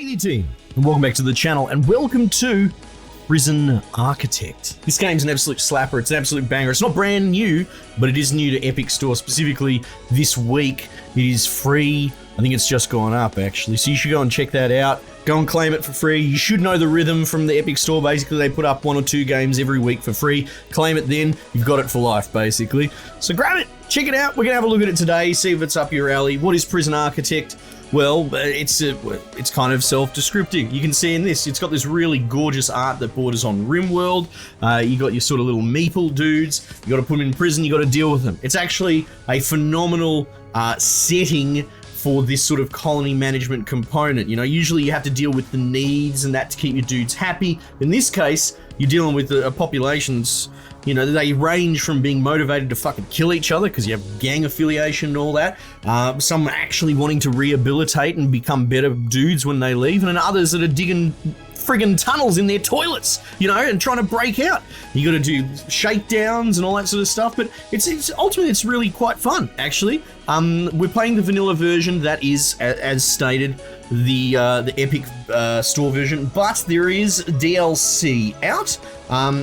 G'day team, and welcome back to the channel, and welcome to Prison Architect. This game's an absolute slapper, it's an absolute banger. It's not brand new, but it is new to Epic Store, specifically this week. It is free. I think it's just gone up actually, so you should go and check that out. Go and claim it for free. You should know the rhythm from the Epic Store. Basically, they put up 1 or 2 games every week for free. Claim it then, you've got it for life, basically. So grab it, check it out. We're gonna have a look at it today, see if it's up your alley. What is Prison Architect? Well, it's kind of self-descriptive. You can see in this, it's got this really gorgeous art that borders on RimWorld. You got your sort of little meeple dudes. You got to put them in prison. You got to deal with them. It's actually a phenomenal setting for this sort of colony management component. You know, usually you have to deal with the needs and that to keep your dudes happy. In this case, you're dealing with a populations, you know, they range from being motivated to fucking kill each other because you have gang affiliation and all that. Some actually wanting to rehabilitate and become better dudes when they leave, and others that are digging friggin' tunnels in their toilets, you know, and trying to break out. You got to do shakedowns and all that sort of stuff, but it's ultimately it's really quite fun actually. We're playing the vanilla version, that is, as stated, the Epic Store version, but there is DLC out.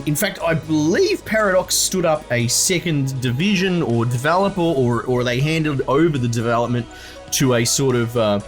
In fact, I believe Paradox stood up a second division or developer, or they handed over the development to a sort of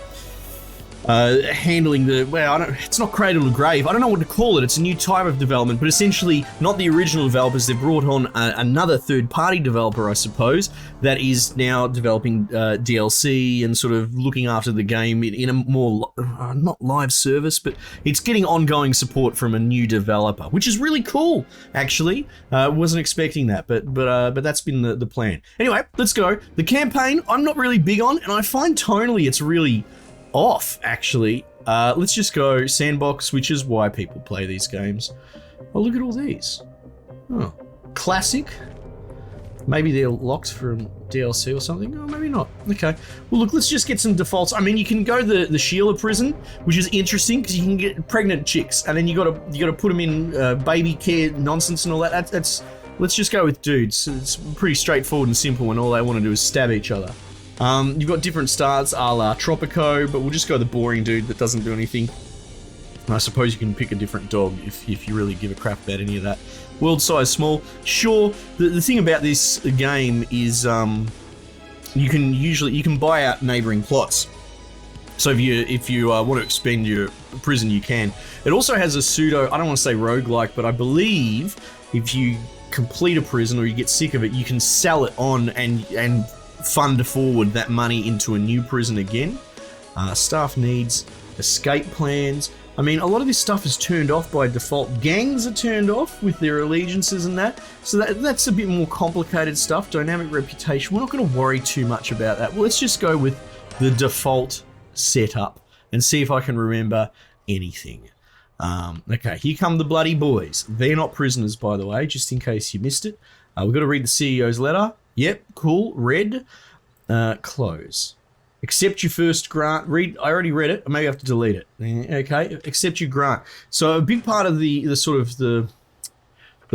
handling the, well, it's not cradle to grave. I don't know what to call it. It's a new type of development, but essentially not the original developers. They've brought on another third-party developer, I suppose, that is now developing DLC and sort of looking after the game in a more, not live service, but it's getting ongoing support from a new developer, which is really cool, actually. Wasn't expecting that, but that's been the plan. Anyway, let's go. The campaign, I'm not really big on, and I find tonally it's really off, actually. Let's just go sandbox, which is why people play these games. Oh, look at all these. Oh, classic. Maybe they're locked from DLC or something. Oh, maybe not. Okay. Well, look, let's just get some defaults. I mean, you can go the Sheila prison, which is interesting because you can get pregnant chicks, and then you gotta put them in baby care nonsense and all that. That's let's just go with dudes. It's pretty straightforward and simple when all they want to do is stab each other. You've got different starts a la Tropico, but we'll just go the boring dude that doesn't do anything. I suppose you can pick a different dog if you really give a crap about any of that. World size small. Sure, the thing about this game is you can buy out neighboring plots. So if you want to expand your prison, you can. It also has a pseudo, I don't want to say roguelike, but I believe if you complete a prison or you get sick of it, you can sell it on and fund forward that money into a new prison again. Staff needs, escape plans. I mean, a lot of this stuff is turned off by default. Gangs are turned off with their allegiances and that. So that's a bit more complicated stuff. Dynamic reputation. We're not going to worry too much about that. Well, let's just go with the default setup and see if I can remember anything. Okay, here come the bloody boys. They're not prisoners, by the way, just in case you missed it. We've got to read the CEO's letter. Yep, cool. Read. Close. Accept your first grant. Read. I already read it. I may have to delete it. Okay. Accept your grant. So a big part of the sort of the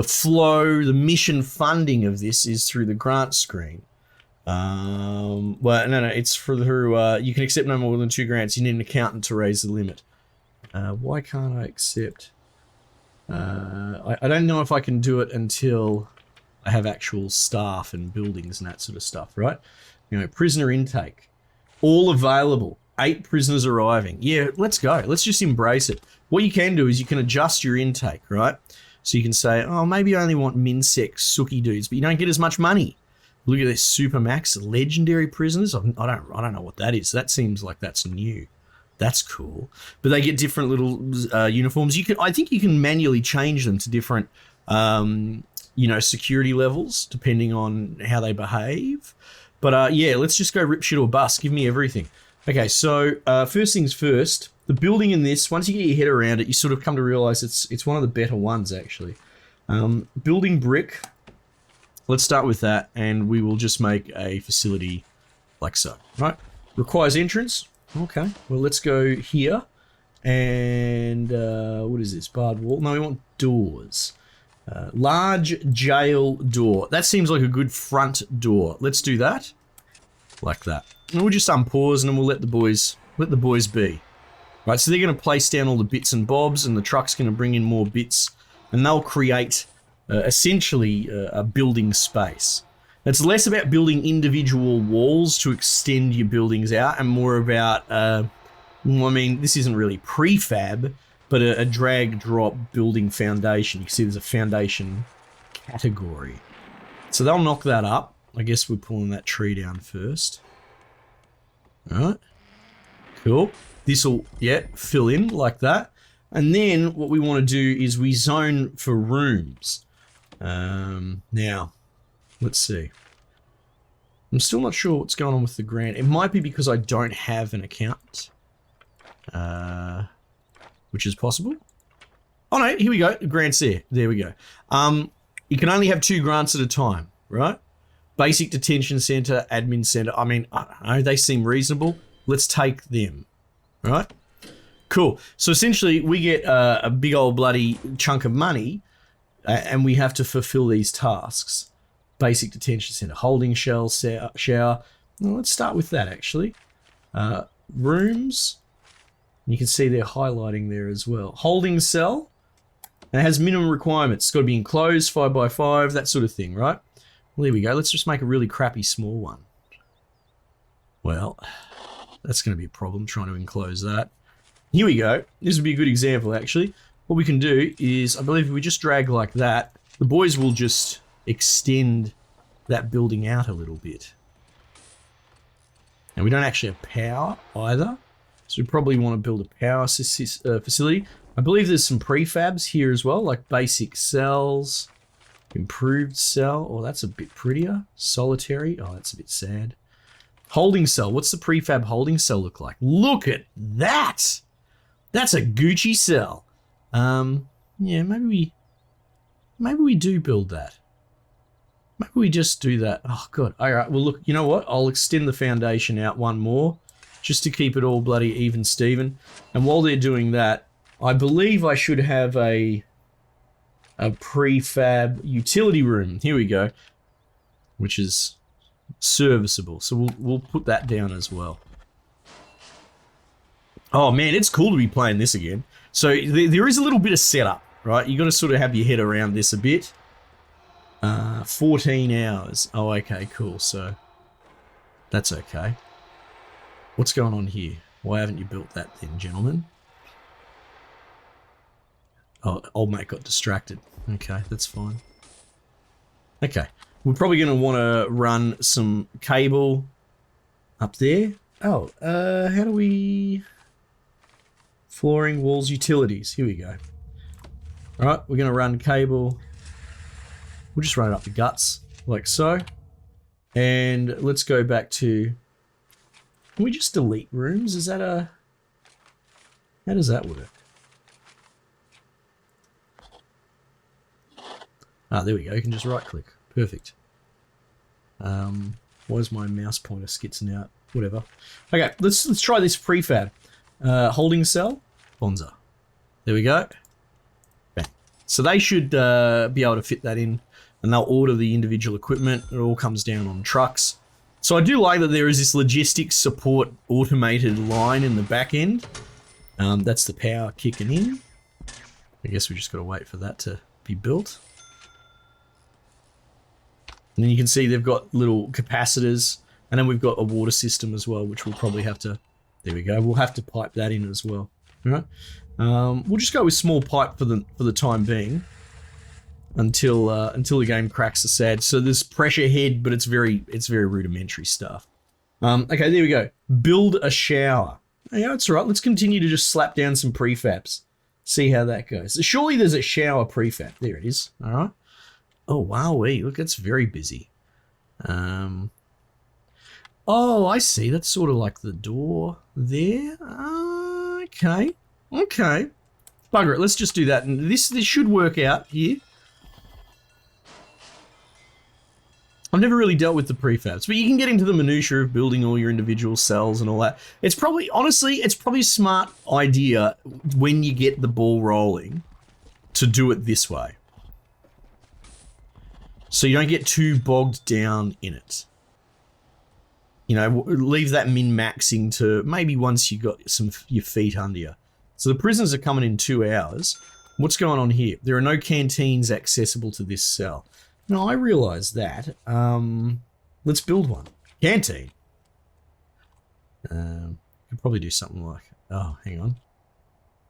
flow, the mission funding of this is through the grant screen. Well, no, it's through. You can accept no more than 2 grants. You need an accountant to raise the limit. Why can't I accept? I don't know if I can do it until I have actual staff and buildings and that sort of stuff, right? You know, prisoner intake, all available, 8 prisoners arriving. Yeah, let's go. Let's just embrace it. What you can do is you can adjust your intake, right? So you can say, oh, maybe I only want minsec sookie dudes, but you don't get as much money. Look at this Supermax legendary prisoners. I don't know what that is. That seems like that's new. That's cool. But they get different little uniforms. I think you can manually change them to different you know, security levels, depending on how they behave. But yeah, let's just go rip shit or bust. Give me everything. Okay, so first things first, the building in this, once you get your head around it, you sort of come to realize it's one of the better ones, actually. Building brick, let's start with that, and we will just make a facility like so, right? Requires entrance. Okay, well, let's go here. And what is this? Barred wall? No, we want doors. Large jail door. That seems like a good front door. Let's do that. Like that. And we'll just unpause and we'll let the boys be. Right, so they're going to place down all the bits and bobs, and the truck's going to bring in more bits, and they'll create essentially a building space. It's less about building individual walls to extend your buildings out, and more about, I mean, this isn't really prefab, but a drag-drop building foundation. You can see there's a foundation category. So they'll knock that up. I guess we're pulling that tree down first. All right. Cool. This will, yeah, fill in like that. And then what we want to do is we zone for rooms. Now, let's see. I'm still not sure what's going on with the grant. It might be because I don't have an account. Which is possible. Oh no, here we go. The grant's there. There we go. You can only have 2 grants at a time, right? Basic detention center, admin center. I mean, I don't know, they seem reasonable. Let's take them, right? Cool. So essentially, we get a big old bloody chunk of money, and we have to fulfill these tasks. Basic detention center, holding shell, shower. Well, let's start with that, actually. Rooms. You can see they're highlighting there as well. Holding cell. And it has minimum requirements. It's got to be enclosed, 5x5, that sort of thing, right? Well, there we go. Let's just make a really crappy small one. Well, that's going to be a problem trying to enclose that. Here we go. This would be a good example, actually. What we can do is, I believe if we just drag like that, the boys will just extend that building out a little bit. And we don't actually have power either. So we probably want to build a power facility. I believe there's some prefabs here as well, like basic cells, improved cell. Oh, that's a bit prettier. Solitary. Oh, that's a bit sad. Holding cell. What's the prefab holding cell look like? Look at that. That's a Gucci cell. Yeah, maybe we do build that. Maybe we just do that. Oh, God. All right. Well, look, you know what? I'll extend the foundation out one more just to keep it all bloody even Steven. And while they're doing that, I believe I should have a prefab utility room. Here we go. Which is serviceable. So we'll put that down as well. Oh, man, it's cool to be playing this again. So there is a little bit of setup, right? You got to sort of have your head around this a bit. 14 hours. Oh, okay, cool. So that's okay. What's going on here? Why haven't you built that then, gentlemen? Oh, old mate got distracted. Okay, that's fine. Okay, we're probably going to want to run some cable up there. Oh, how do we... Flooring, walls, utilities. Here we go. All right, we're going to run cable. We'll just run it up the guts, like so. And let's go back to... Can we just delete rooms? Is that a... How does that work? Ah, there we go. You can just right-click. Perfect. Why is my mouse pointer skitzing out? Whatever. Okay, let's try this prefab. Holding cell, Bonza. There we go. Bang. So they should be able to fit that in, and they'll order the individual equipment. It all comes down on trucks. So I do like that there is this logistics support automated line in the back end. That's the power kicking in. I guess we just got to wait for that to be built. And then you can see they've got little capacitors, and then we've got a water system as well, which we'll probably have to... There we go. We'll have to pipe that in as well. All right. We'll just go with small pipe for the time being, until the game cracks the sad. So there's pressure head, but it's very rudimentary stuff. Okay, there we go. Build a shower. Yeah, that's all right. Let's continue to just slap down some prefabs. See how that goes. Surely there's a shower prefab. There it is. All right. Oh wow, look, that's very busy. Oh, I see. That's sort of like the door there. Okay. Okay. Bugger it. Let's just do that. And this should work out here. I've never really dealt with the prefabs, but you can get into the minutiae of building all your individual cells and all that. It's probably, honestly, it's probably a smart idea when you get the ball rolling to do it this way. So you don't get too bogged down in it. You know, leave that min-maxing to maybe once you got your feet under you. So the prisoners are coming in 2 hours. What's going on here? There are no canteens accessible to this cell. No, I realise that. Let's build one. Canteen. Could probably do something like... Oh, hang on.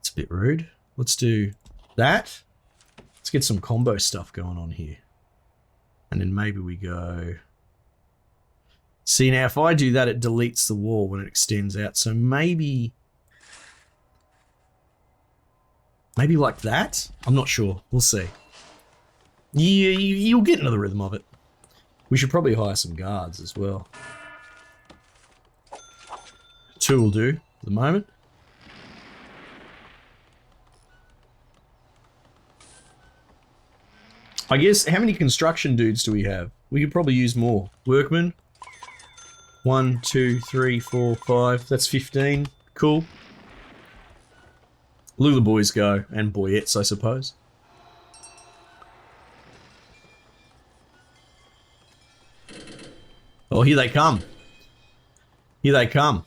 It's a bit rude. Let's do that. Let's get some combo stuff going on here. And then maybe we go... See, now if I do that, it deletes the wall when it extends out. So maybe like that? I'm not sure. We'll see. Yeah, you'll get into the rhythm of it. We should probably hire some guards as well. 2 will do at the moment. I guess, how many construction dudes do we have? We could probably use more. Workmen. 1, 2, 3, 4, 5. That's 15. Cool. Look at the boys go. And boyettes, I suppose. Oh, here they come. Here they come.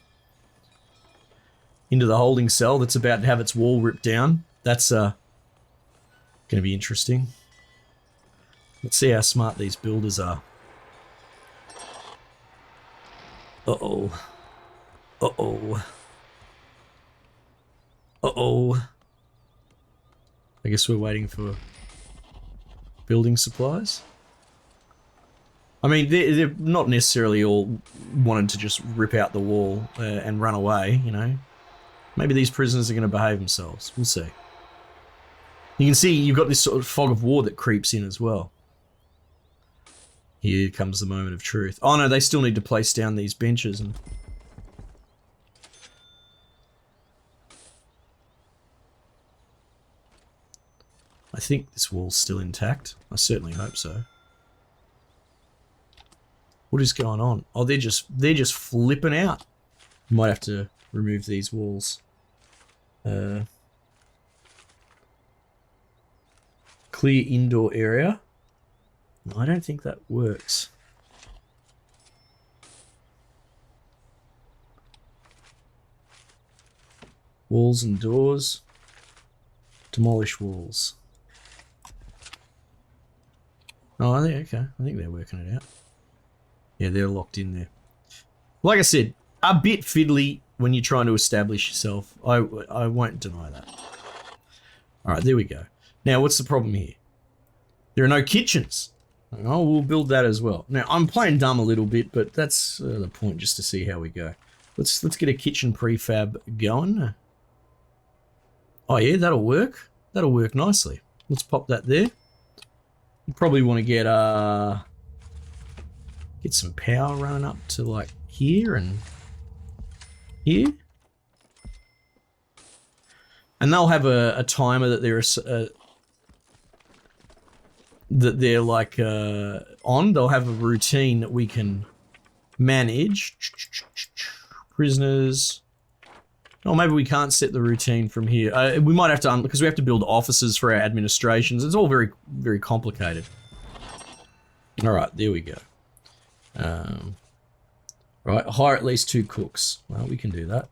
Into the holding cell that's about to have its wall ripped down. That's going to be interesting. Let's see how smart these builders are. Uh-oh. Uh-oh. Uh-oh. I guess we're waiting for building supplies. I mean, they're not necessarily all wanting to just rip out the wall and run away, you know. Maybe these prisoners are going to behave themselves. We'll see. You can see you've got this sort of fog of war that creeps in as well. Here comes the moment of truth. Oh no, they still need to place down these benches and... I think this wall's still intact. I certainly hope so. What is going on? Oh, they're just flipping out. Might have to remove these walls. Clear indoor area. No, I don't think that works. Walls and doors. Demolish walls. Oh, I think, okay. I think they're working it out. Yeah, they're locked in there. Like I said, a bit fiddly when you're trying to establish yourself. I won't deny that. All right, there we go. Now, what's the problem here? There are no kitchens. Oh, we'll build that as well. Now, I'm playing dumb a little bit, but that's the point, just to see how we go. Let's get a kitchen prefab going. Oh yeah, that'll work. That'll work nicely. Let's pop that there. You probably want to get some power running up to like here and here. And they'll have a timer that they're like on. They'll have a routine that we can manage. Prisoners. Oh, maybe we can't set the routine from here. We might have to, because we have to build offices for our administrations. It's all very, very complicated. All right, there we go. Right, hire at least 2 cooks. Well, we can do that.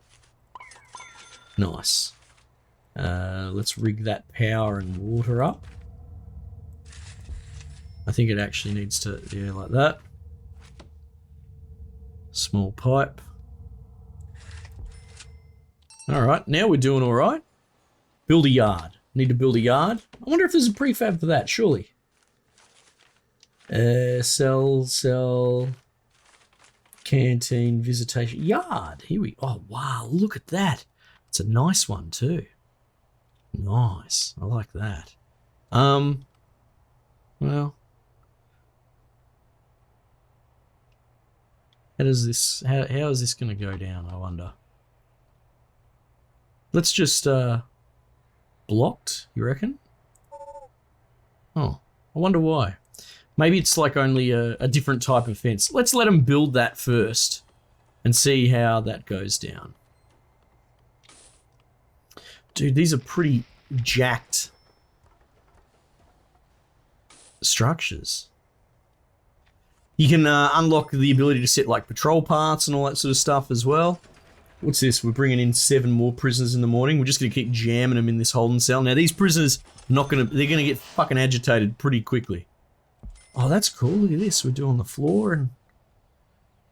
Nice. Let's rig that power and water up. I think it actually needs to, yeah, like that. Small pipe. All right, now we're doing all right. Build a yard. Need to build a yard. I wonder if there's a prefab for that, surely. Cell, canteen, visitation, yard. Here we, oh wow, look at that. It's a nice one too. Nice, I like that. Well, how is this going to go down, I wonder? Let's just, blocked, you reckon? Oh, I wonder why. Maybe it's like only a different type of fence. Let's let them build that first and see how that goes down. Dude, these are pretty jacked structures. You can unlock the ability to set like patrol parts and all that sort of stuff as well. What's this? We're bringing in 7 more prisoners in the morning. We're just going to keep jamming them in this holding cell. Now these prisoners they're going to get fucking agitated pretty quickly. Oh, that's cool. Look at this. We're doing the floor and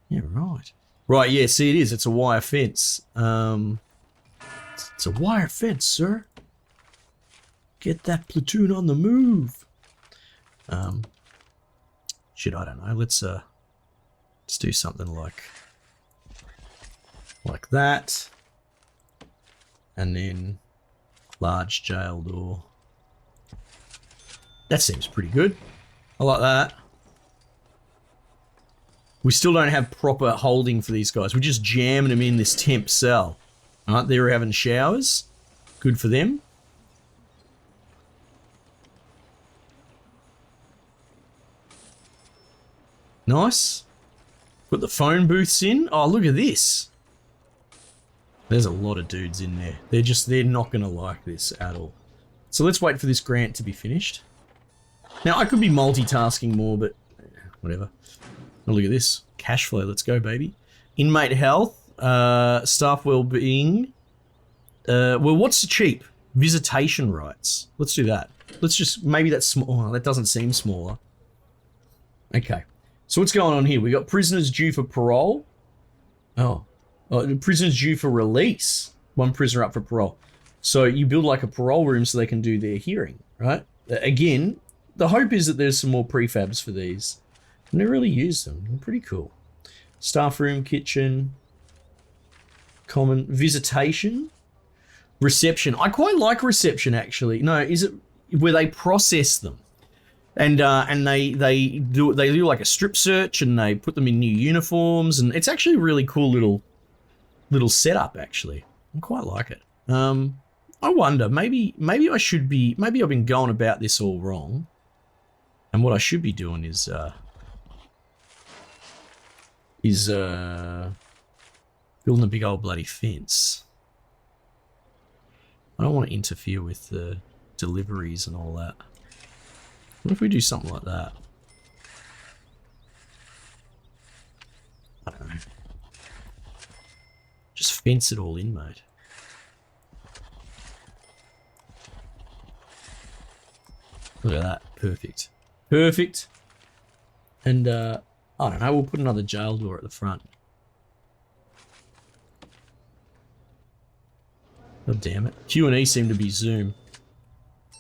yeah, right. Right, yeah, see it is. It's a wire fence. It's a wire fence, sir. Get that platoon on the move. Shit, I don't know. Let's do something like that. And then large jail door. That seems pretty good. I like that. We still don't have proper holding for these guys. We're just jamming them in this temp cell. All right, they're having showers. Good for them. Nice. Put the phone booths in. Oh, look at this. There's a lot of dudes in there. They're not going to like this at all. So let's wait for this grant to be finished. Now, I could be multitasking more, but whatever. Oh, look at this. Cash flow. Let's go, baby. Inmate health. Staff well-being. Well, what's cheap? Visitation rights. Let's do that. Let's just... Maybe that's small. Oh, that doesn't seem smaller. Okay. So what's going on here? We got prisoners due for parole. Oh, prisoners due for release. 1 prisoner up for parole. So you build like a parole room so they can do their hearing, right? Again, the hope is that there's some more prefabs for these. I've never really used them. They're pretty cool. Staff room, kitchen, common visitation, reception. I quite like reception actually. No, is it where they process them? And they do like a strip search and they put them in new uniforms and it's actually a really cool little setup actually. I quite like it. I wonder maybe I should be maybe I've been going about this all wrong, and what I should be doing is building a big old bloody fence. I don't want to interfere with the deliveries and all that. What if we do something like that? I don't know. Just fence it all in, mate. Look at that. Perfect. Perfect. And, I don't know, we'll put another jail door at the front. God damn it. Q&E seem to be Zoom.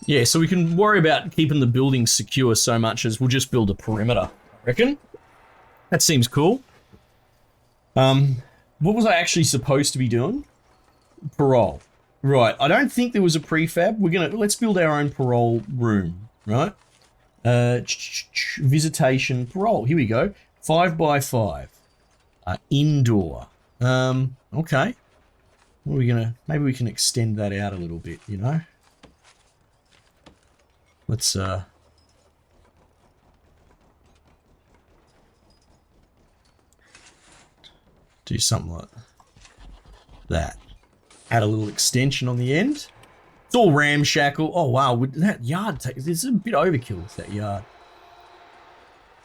Yeah, so we can worry about keeping the building secure so much as we'll just build a perimeter, I reckon. That seems cool. What was I actually supposed to be doing? Parole. Right, I don't think there was a prefab. Let's build our own parole room, right? Visitation, parole, here we go. 5x5. Indoor. Okay. What are we gonna, maybe we can extend that out a little bit, you know? Let's do something like that. Add a little extension on the end. It's all ramshackle. Oh wow, that yard there's a bit overkill with that yard.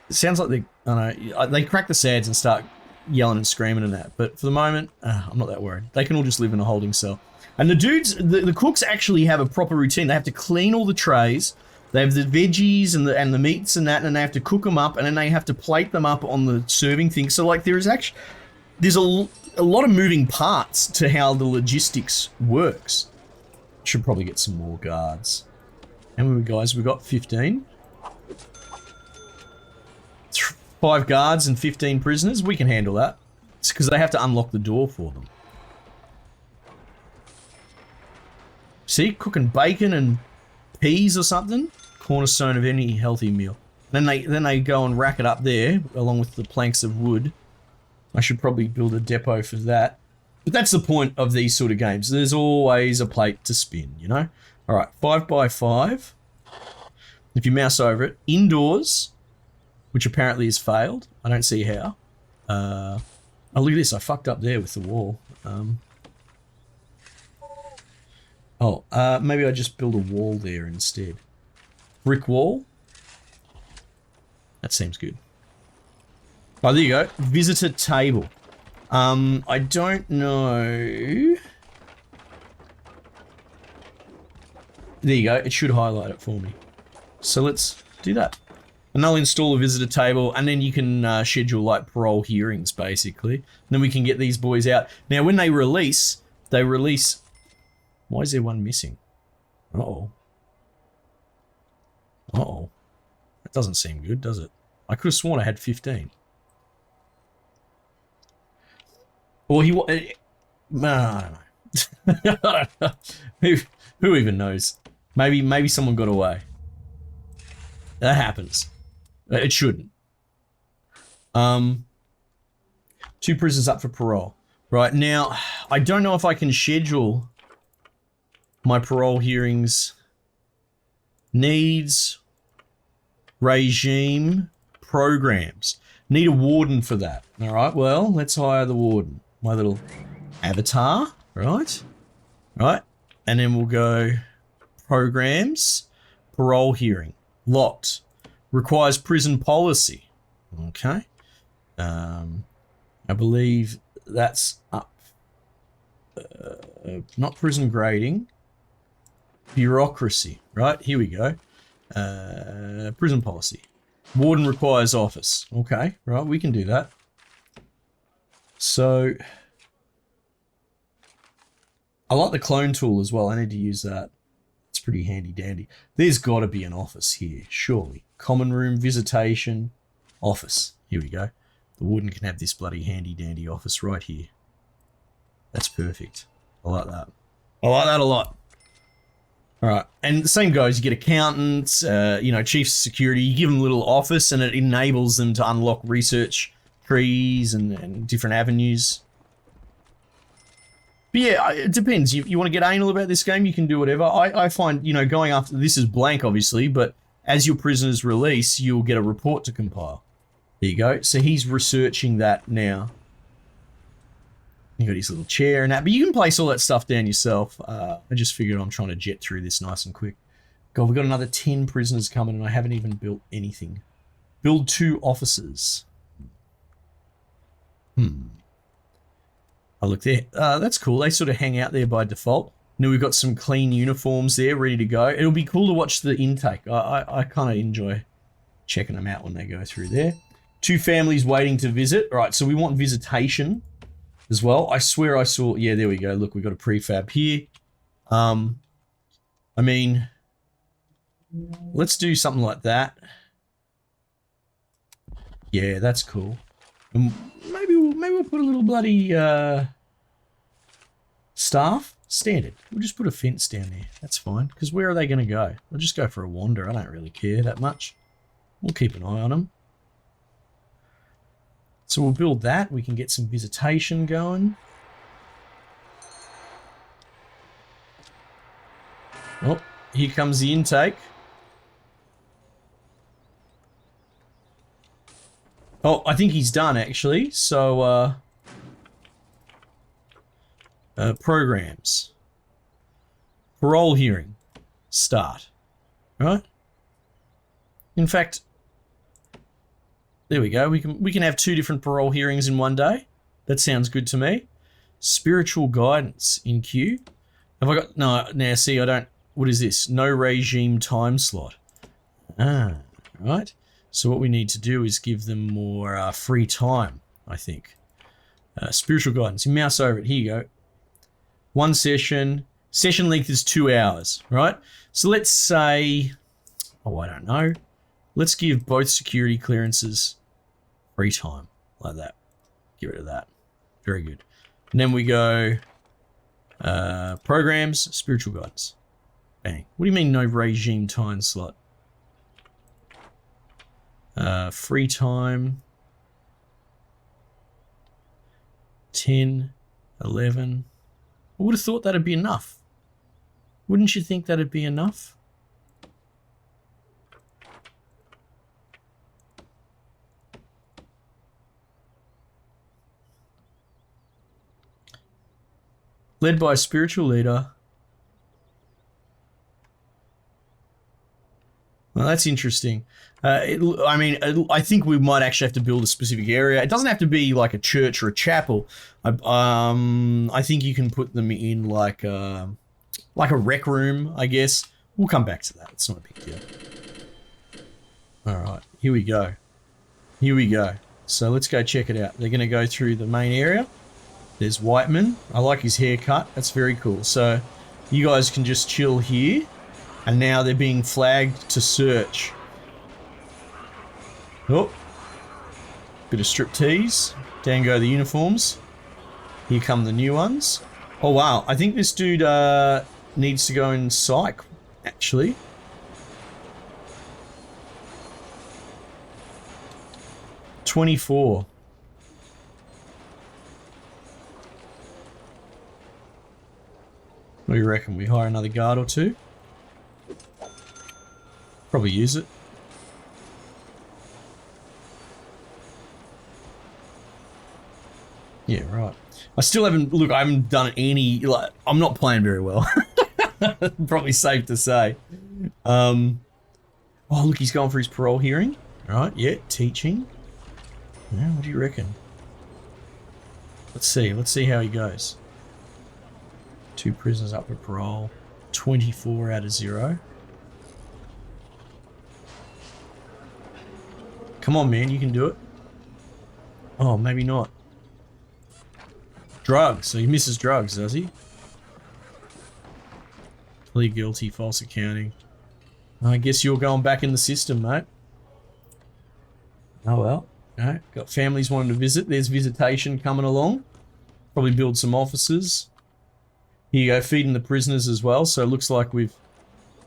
It sounds like they crack the sads and start yelling and screaming and that. But for the moment, I'm not that worried. They can all just live in a holding cell. And the dudes, the cooks actually have a proper routine. They have to clean all the trays. They have the veggies and the meats and that, and they have to cook them up, and then they have to plate them up on the serving thing. So like there's a lot of moving parts to how the logistics works. Should probably get some more guards. How many guys? We got 15. 5 guards and 15 prisoners. We can handle that. It's because they have to unlock the door for them. See, cooking bacon and peas or something. Cornerstone of any healthy meal. Then they go and rack it up there along with the planks of wood. I should probably build a depot for that. But that's the point of these sort of games. There's always a plate to spin, you know? All right, 5x5. If you mouse over it, indoors, which apparently has failed. I don't see how. Oh, look at this. I fucked up there with the wall. Maybe I just build a wall there instead. Brick wall. That seems good. Oh, there you go. Visitor table. I don't know. There you go. It should highlight it for me. So let's do that. And they'll install a visitor table, and then you can schedule like parole hearings, basically. And then we can get these boys out. Now, when they release. Why is there one missing? Uh-oh. Uh-oh. That doesn't seem good, does it? I could have sworn I had 15. Well, I don't know. I don't know. Who even knows? Maybe someone got away. That happens. It shouldn't. 2 prisoners up for parole. Right, now, I don't know if I can schedule my parole hearings. Needs, regime, programs. Need a warden for that. All right, well, let's hire the warden. My little avatar, right? Right, and then we'll go programs, parole hearing, locked. Requires prison policy. Okay. I believe that's up. Not prison grading. Bureaucracy. Right, here we go. Prison policy. Warden requires office. Okay, right, we can do that. So, I like the clone tool as well. I need to use that. It's pretty handy dandy. There's got to be an office here, surely. Common room, visitation, office. Here we go. The warden can have this bloody handy dandy office right here. That's perfect. I like that. I like that a lot. All right, and the same goes. You get accountants, chiefs of security. You give them a little office, and it enables them to unlock research trees and different avenues. But yeah, it depends. You want to get anal about this game, you can do whatever. I find, going after this is blank, obviously, but as your prisoners release, you'll get a report to compile. There you go. So he's researching that now. You got his little chair and that, but you can place all that stuff down yourself. I just figured I'm trying to jet through this nice and quick. God, we've got another 10 prisoners coming, and I haven't even built anything. Build 2 officers. Oh, look there. That's cool. They sort of hang out there by default. Now we've got some clean uniforms there ready to go. It'll be cool to watch the intake. I kind of enjoy checking them out when they go through there. 2 families waiting to visit. All right, so we want visitation as well. I swear I saw... Yeah, there we go. Look, we've got a prefab here. I mean, let's do something like that. Yeah, that's cool. And maybe we'll put a little bloody staff. Standard. We'll just put a fence down there. That's fine. Because where are they going to go? They'll just go for a wander. I don't really care that much. We'll keep an eye on them. So we'll build that. We can get some visitation going. Oh, here comes the intake. Oh, I think he's done, actually. So, programs. Parole hearing. Start. Right? In fact, there we go. We can have 2 different parole hearings in one day. That sounds good to me. Spiritual guidance in queue. Have I got... No, now see, I don't... What is this? No regime time slot. Right. So what we need to do is give them more free time, I think. Spiritual guidance. You mouse over it. Here you go. 1 session. Session length is 2 hours, right? So let's say... Oh, I don't know. Let's give both security clearances free time, like that. Get rid of that. Very good. And then we go programs, spiritual guidance. Bang. What do you mean no regime time slot? Free time. 10, 11. I would have thought that'd be enough. Wouldn't you think that'd be enough? Led by a spiritual leader. Well, that's interesting. I think we might actually have to build a specific area. It doesn't have to be like a church or a chapel. I think you can put them in like a rec room, I guess. We'll come back to that. It's not a big deal. All right, here we go. Here we go. So let's go check it out. They're going to go through the main area. There's Whiteman. I like his haircut. That's very cool. So you guys can just chill here. And now they're being flagged to search. Oh. Bit of striptease. Down go the uniforms. Here come the new ones. Oh, wow. I think this dude needs to go in psych, actually. $24. What do you reckon? We hire another guard or two? Probably use it. Yeah, right. I still haven't, look, I haven't done any, like, I'm not playing very well. Probably safe to say. Oh, look, he's going for his parole hearing. Right, yeah, teaching. Yeah, what do you reckon? Let's see how he goes. 2 prisoners up for parole. 24 out of 0. Come on, man, you can do it. Oh, maybe not. Drugs. So he misses drugs, does he? Plead guilty, false accounting. I guess you're going back in the system, mate. Oh, well. All right. Got families wanting to visit. There's visitation coming along. Probably build some offices. Here you go, feeding the prisoners as well. So it looks like we've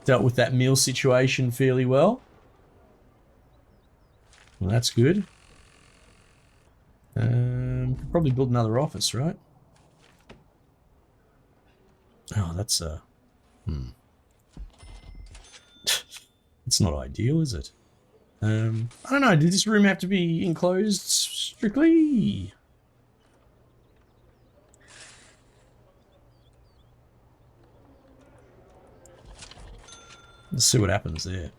dealt with that meal situation fairly well. Well, that's good. Could probably build another office, right? Oh, that's it's not ideal, is it? I don't know. Did this room have to be enclosed strictly? Let's see what happens there.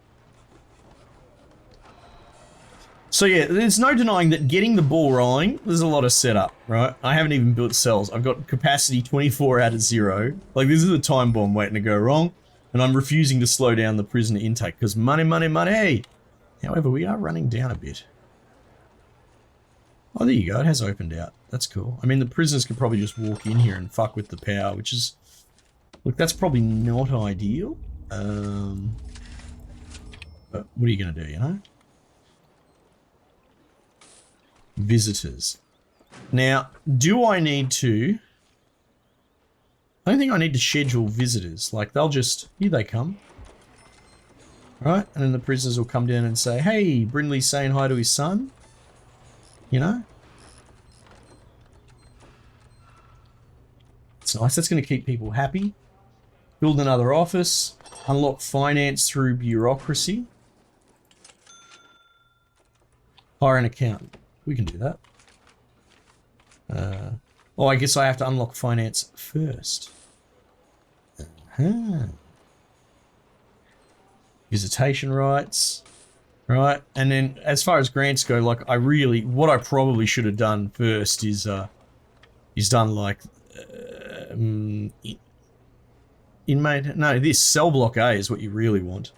So yeah, there's no denying that getting the ball rolling, there's a lot of setup, right? I haven't even built cells. I've got capacity 24 out of 0. Like, this is a time bomb waiting to go wrong. And I'm refusing to slow down the prisoner intake because money, money, money. However, we are running down a bit. Oh, there you go. It has opened out. That's cool. I mean, the prisoners could probably just walk in here and fuck with the power, which is... Look, that's probably not ideal. But what are you going to do, you know? Visitors. Now, do I need to... I don't think I need to schedule visitors. Like, they'll just... Here they come. Right? And then the prisoners will come down and say, hey, Brindley's saying hi to his son. You know? It's nice. That's going to keep people happy. Build another office. Unlock finance through bureaucracy. Hire an accountant. We can do that. Oh, I guess I have to unlock finance first. Visitation rights. Right. And then as far as grants go, like what I probably should have done first is done like inmate. No, this cell block A is what you really want.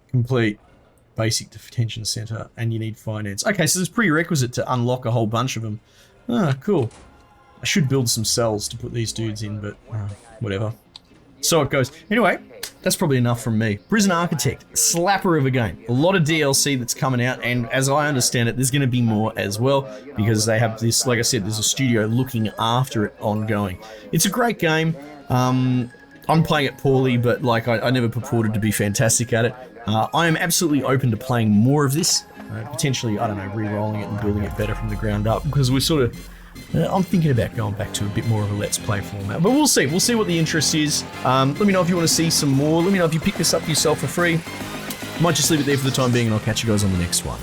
Complete basic detention center, and you need finance. Okay, so there's prerequisite to unlock a whole bunch of them. Ah, cool. I should build some cells to put these dudes in, but whatever. So it goes. Anyway, that's probably enough from me. Prison Architect, slapper of a game. A lot of DLC that's coming out, and as I understand it, there's going to be more as well, because they have this, like I said, there's a studio looking after it ongoing. It's a great game. I'm playing it poorly, but like I never purported to be fantastic at it. I am absolutely open to playing more of this, potentially, I don't know, re-rolling it and building it better from the ground up, because we're sort of, I'm thinking about going back to a bit more of a Let's Play format, but we'll see what the interest is. Let me know if you want to see some more, let me know if you pick this up yourself for free. Might just leave it there for the time being, and I'll catch you guys on the next one.